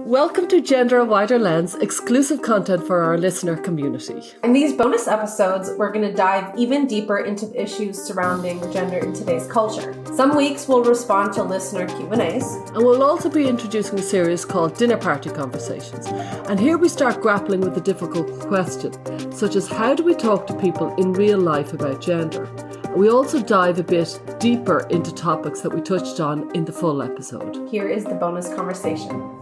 Welcome to Gender A Wider Lens, exclusive content for our listener community. In these bonus episodes, we're going to dive even deeper into the issues surrounding gender in today's culture. Some weeks we'll respond to listener Q&As. And we'll also be introducing a series called Dinner Party Conversations. And here we start grappling with the difficult question, such as how do we talk to people in real life about gender? We also dive a bit deeper into topics that we touched on in the full episode. Here is the bonus conversation.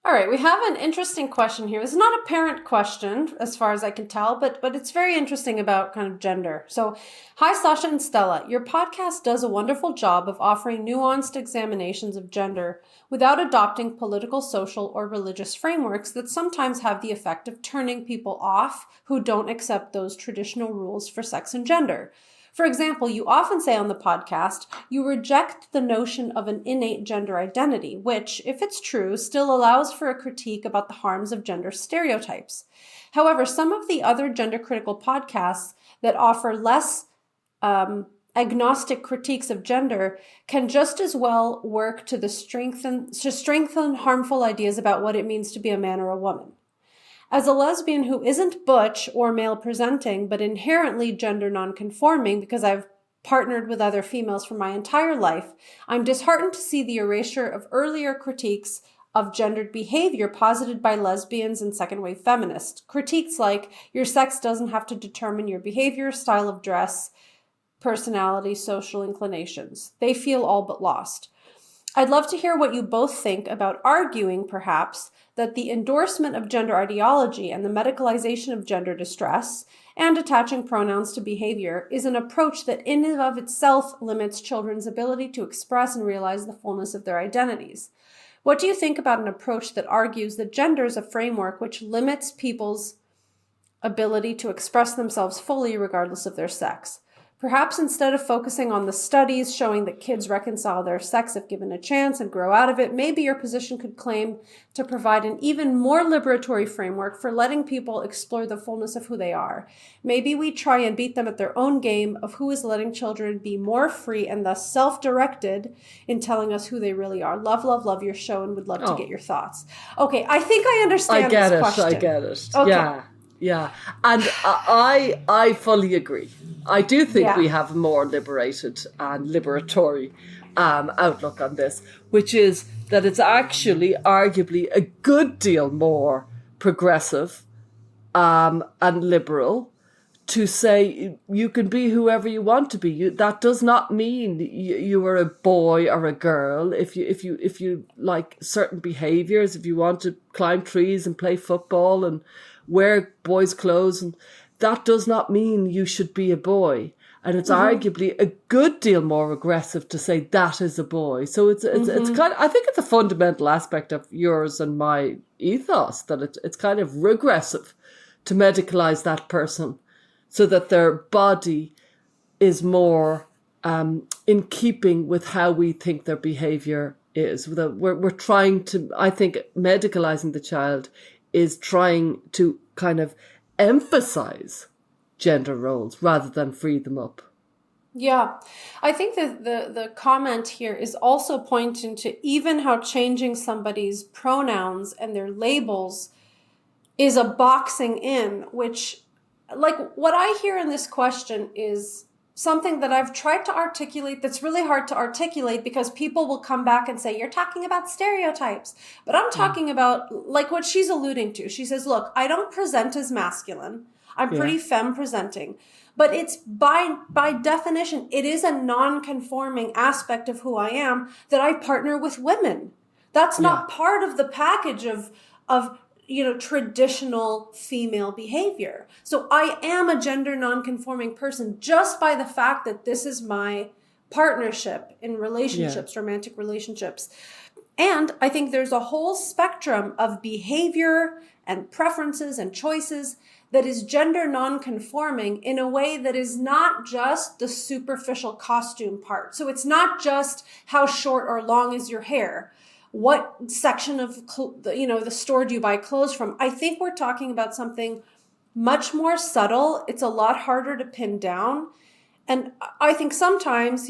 All right, we have an interesting question here. It's not a parent question, as far as I can tell, but it's very interesting about kind of gender. So, hi, Sasha and Stella. Your podcast does a wonderful job of offering nuanced examinations of gender without adopting political, social, or religious frameworks that sometimes have the effect of turning people off who don't accept those traditional rules for sex and gender. For example, you often say on the podcast, you reject the notion of an innate gender identity, which, if it's true, still allows for a critique about the harms of gender stereotypes. However, some of the other gender-critical podcasts that offer less agnostic critiques of gender can just as well work to strengthen harmful ideas about what it means to be a man or a woman. As a lesbian who isn't butch or male presenting, but inherently gender non-conforming because I've partnered with other females for my entire life, I'm disheartened to see the erasure of earlier critiques of gendered behavior posited by lesbians and second-wave feminists. Critiques like, your sex doesn't have to determine your behavior, style of dress, personality, social inclinations. They feel all but lost. I'd love to hear what you both think about arguing, perhaps, that the endorsement of gender ideology and the medicalization of gender distress and attaching pronouns to behavior is an approach that in and of itself limits children's ability to express and realize the fullness of their identities. What do you think about an approach that argues that gender is a framework which limits people's ability to express themselves fully regardless of their sex? Perhaps instead of focusing on the studies showing that kids reconcile their sex if given a chance and grow out of it, maybe your position could claim to provide an even more liberatory framework for letting people explore the fullness of who they are. Maybe we try and beat them at their own game of who is letting children be more free and thus self-directed in telling us who they really are. Love, love, love your show and would love to get your thoughts. Okay, I think I understand this question. I get it. Okay. Yeah. And I fully agree. I do think we have a more liberated and liberatory outlook on this, which is that it's actually arguably a good deal more progressive and liberal to say you can be whoever you want to be. That does not mean you are a boy or a girl. If you like certain behaviors, if you want to climb trees and play football and wear boys' clothes, and that does not mean you should be a boy. And it's arguably a good deal more aggressive to say that is a boy. So it's kind of, I think it's a fundamental aspect of yours and my ethos that it's kind of regressive to medicalize that person so that their body is more in keeping with how we think their behavior is. We're trying to, I think medicalizing the child is trying to kind of emphasize gender roles rather than free them up. Yeah, I think that the comment here is also pointing to even how changing somebody's pronouns and their labels is a boxing in, which, like, what I hear in this question is something that I've tried to articulate that's really hard to articulate because people will come back and say, you're talking about stereotypes. But I'm talking about, like, what she's alluding to. She says, look, I don't present as masculine. I'm pretty femme presenting. But it's by definition, it is a non-conforming aspect of who I am that I partner with women. That's not part of the package of traditional female behavior. So I am a gender non-conforming person just by the fact that this is my partnership in relationships, romantic relationships. And I think there's a whole spectrum of behavior and preferences and choices that is gender non-conforming in a way that is not just the superficial costume part. So it's not just how short or long is your hair. What section of, the store do you buy clothes from? I think we're talking about something much more subtle. It's a lot harder to pin down. And I think sometimes,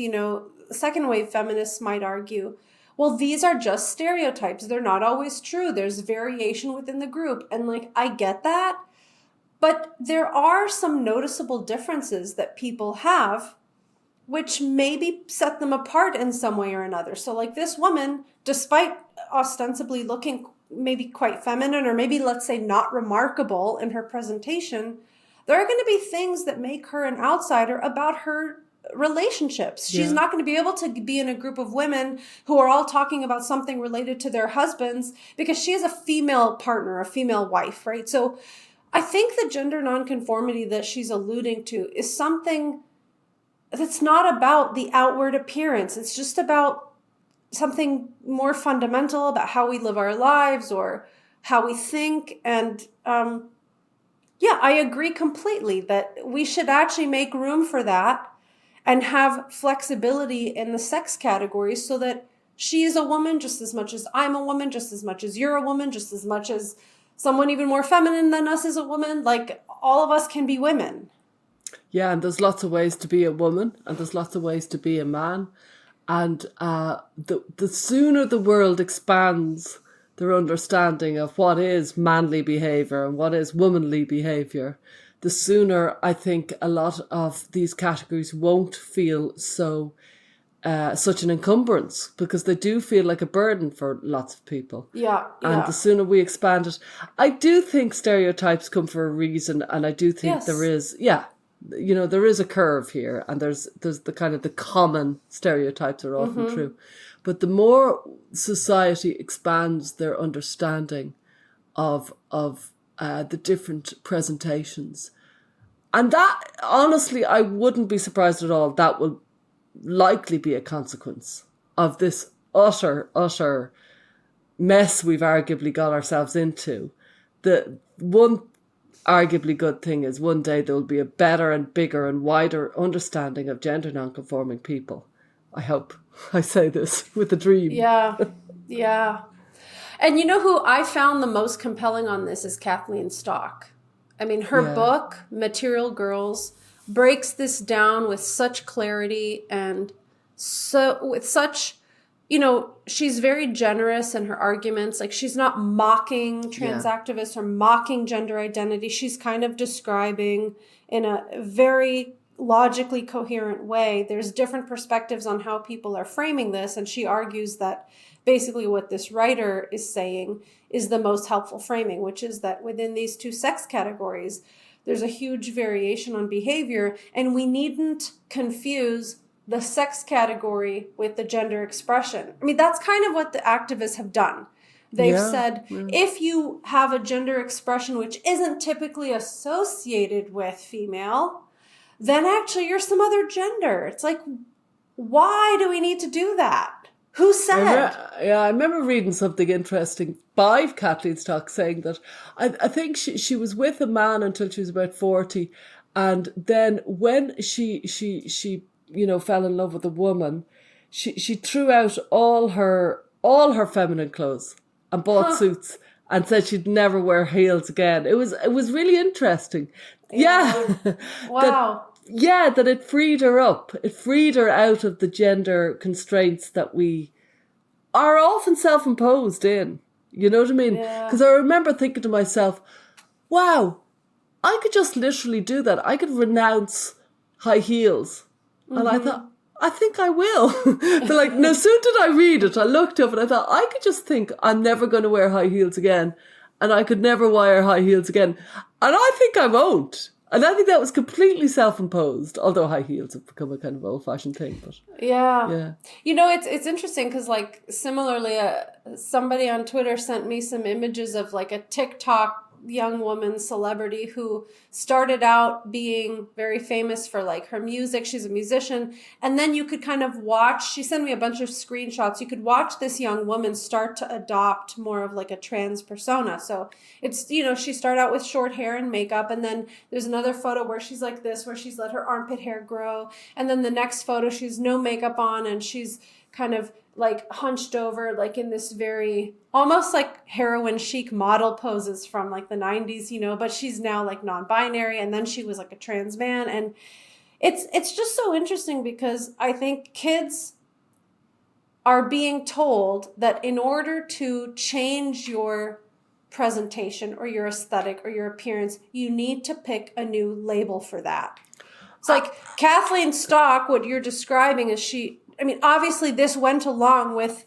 second wave feminists might argue, well, these are just stereotypes. They're not always true. There's variation within the group. And like, I get that. But there are some noticeable differences that people have, which maybe set them apart in some way or another. So like this woman, despite ostensibly looking maybe quite feminine, or maybe let's say not remarkable in her presentation, there are going to be things that make her an outsider about her relationships. She's not going to be able to be in a group of women who are all talking about something related to their husbands because she has a female partner, a female wife, right? So I think the gender nonconformity that she's alluding to is something that's not about the outward appearance. It's just about something more fundamental about how we live our lives or how we think. And yeah, I agree completely that we should actually make room for that and have flexibility in the sex categories so that she is a woman just as much as I'm a woman, just as much as you're a woman, just as much as someone even more feminine than us is a woman. Like, all of us can be women. Yeah, and there's lots of ways to be a woman, and there's lots of ways to be a man. And the sooner the world expands their understanding of what is manly behaviour and what is womanly behaviour, the sooner I think a lot of these categories won't feel so such an encumbrance, because they do feel like a burden for lots of people. Yeah. And the sooner we expand it, I do think stereotypes come for a reason, and I do think there is, there is a curve here, and there's the kind of the common stereotypes are often true. But the more society expands their understanding of the different presentations, and that, honestly, I wouldn't be surprised at all, that will likely be a consequence of this utter mess we've arguably got ourselves into. The one arguably good thing is one day there will be a better and bigger and wider understanding of gender non-conforming people. I hope. I say this with a dream. Yeah. And you know who I found the most compelling on this is Cathleen Stock. I mean, her book, Material Girls, breaks this down with such clarity and so with such, she's very generous in her arguments. Like, she's not mocking trans activists or mocking gender identity. She's kind of describing in a very logically coherent way. There's different perspectives on how people are framing this. And she argues that basically what this writer is saying is the most helpful framing, which is that within these two sex categories, there's a huge variation on behavior, and we needn't confuse the sex category with the gender expression. I mean, that's kind of what the activists have done. They've said, if you have a gender expression which isn't typically associated with female, then actually you're some other gender. It's like, why do we need to do that? Who said? I remember reading something interesting by Kathleen Stock saying that I think she was with a man until she was about 40, and then when she fell in love with a woman, she threw out all her feminine clothes and bought suits and said she'd never wear heels again. It was really interesting. Yeah. Wow. That it freed her up. It freed her out of the gender constraints that we are often self-imposed in. You know what I mean? Because I remember thinking to myself, wow, I could just literally do that. I could renounce high heels. And I thought, I think I will. So like, no sooner did I read it, I looked up and I thought, I could just think I'm never going to wear high heels again. And I could never wear high heels again. And I think I won't. And I think that was completely self-imposed, although high heels have become a kind of old-fashioned thing. But yeah. It's interesting because, like, similarly, somebody on Twitter sent me some images of, like, a TikTok young woman celebrity who started out being very famous for, like, her music. She's a musician. And then you could kind of watch, she sent me a bunch of screenshots. You could watch this young woman start to adopt more of, like, a trans persona. So it's, she started out with short hair and makeup. And then there's another photo where she's like this, where she's let her armpit hair grow. And then the next photo, she's no makeup on and she's kind of like hunched over, like in this very almost like heroin chic model poses from like the 90s, but she's now like non-binary, and then she was like a trans man. And it's just so interesting because I think kids are being told that in order to change your presentation or your aesthetic or your appearance, you need to pick a new label for that. It's like Kathleen Stock, what you're describing is obviously this went along with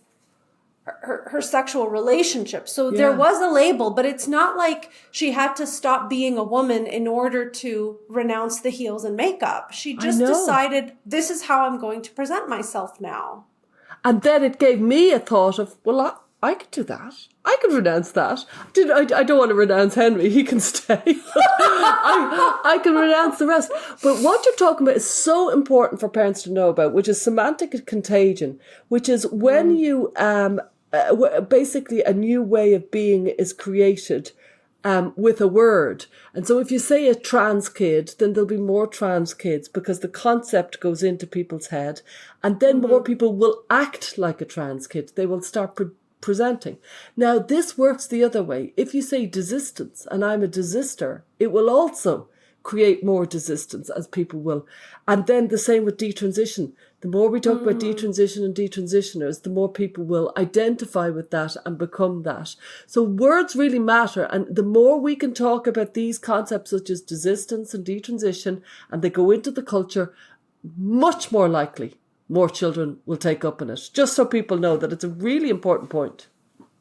her sexual relationship. So there was a label, but it's not like she had to stop being a woman in order to renounce the heels and makeup. She just decided, this is how I'm going to present myself now. And then it gave me a thought of, well, I could do that. I could renounce that. I don't want to renounce Henry. He can stay. I can renounce the rest. But what you're talking about is so important for parents to know about, which is semantic contagion, which is when you, basically a new way of being is created with a word. And so if you say a trans kid, then there'll be more trans kids because the concept goes into people's head. And then more people will act like a trans kid. They will start presenting. Now, this works the other way. If you say desistance and I'm a desister, it will also create more desistance as people will. And then the same with detransition. The more we talk about detransition and detransitioners, the more people will identify with that and become that. So words really matter. And the more we can talk about these concepts such as desistance and detransition, and they go into the culture, much more likely more children will take up on it. Just so people know that it's a really important point.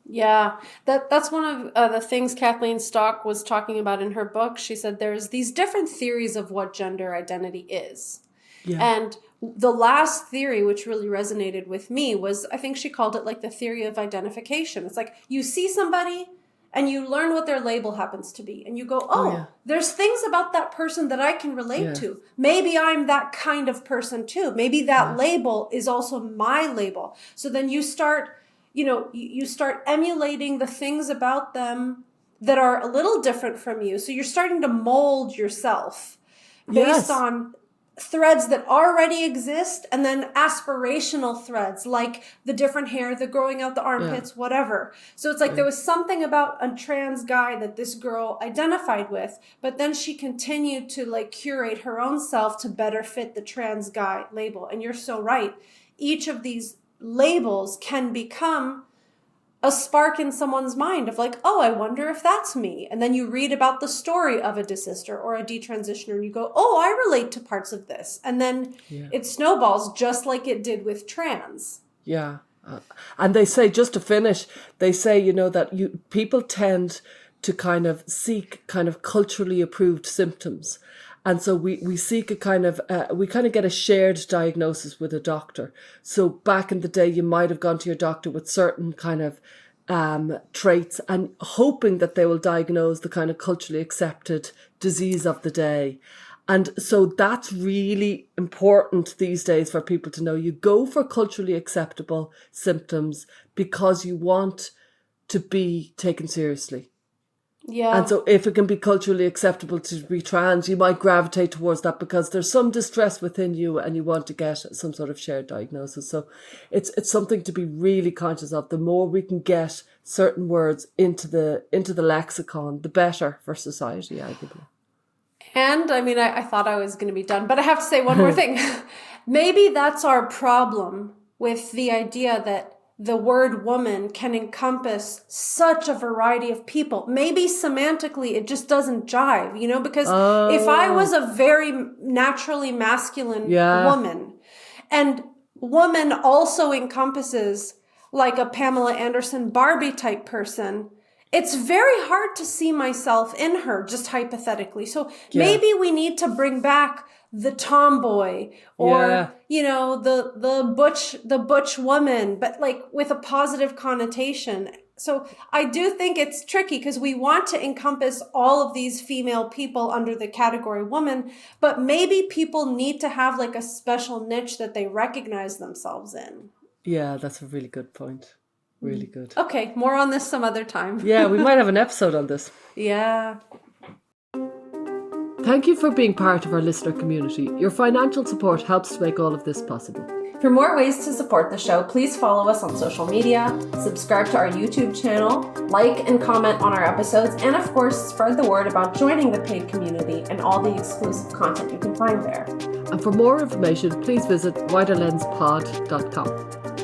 Yeah, that's one of the things Kathleen Stock was talking about in her book. She said there's these different theories of what gender identity is. Yeah. And the last theory, which really resonated with me, was, I think she called it like the theory of identification. It's like you see somebody and you learn what their label happens to be. And you go, there's things about that person that I can relate to. Maybe I'm that kind of person too. Maybe that label is also my label. So then you start, you start emulating the things about them that are a little different from you. So you're starting to mold yourself based on threads that already exist, and then aspirational threads like the different hair, the growing out the armpits, whatever. So it's like there was something about a trans guy that this girl identified with, but then she continued to like curate her own self to better fit the trans guy label. And you're so right. Each of these labels can become a spark in someone's mind of like, oh, I wonder if that's me. And then you read about the story of a desister or a detransitioner and you go, oh, I relate to parts of this. And then it snowballs just like it did with trans. Yeah. And they say, just to finish, they say, that people tend to kind of seek kind of culturally approved symptoms. And so we seek a kind of, we kind of get a shared diagnosis with a doctor. So back in the day, you might have gone to your doctor with certain kind of traits and hoping that they will diagnose the kind of culturally accepted disease of the day. And so that's really important these days for people to know. You go for culturally acceptable symptoms because you want to be taken seriously. Yeah. And so if it can be culturally acceptable to be trans, you might gravitate towards that because there's some distress within you and you want to get some sort of shared diagnosis. So it's something to be really conscious of. The more we can get certain words into the lexicon, the better for society, arguably. And I thought I was going to be done, but I have to say one more thing. Maybe that's our problem with the idea that the word woman can encompass such a variety of people. Maybe semantically it just doesn't jive, because if I was a very naturally masculine woman, and woman also encompasses like a Pamela Anderson Barbie type person, it's very hard to see myself in her, just hypothetically. So maybe we need to bring back the tomboy or, the butch woman, but like with a positive connotation. So I do think it's tricky because we want to encompass all of these female people under the category woman, but maybe people need to have like a special niche that they recognize themselves in. Yeah, that's a really good point. Really good. Okay, more on this some other time. Yeah, we might have an episode on this. Yeah. Thank you for being part of our listener community. Your financial support helps to make all of this possible. For more ways to support the show, please follow us on social media, subscribe to our YouTube channel, like and comment on our episodes, and of course, spread the word about joining the paid community and all the exclusive content you can find there. And for more information, please visit widerlenspod.com.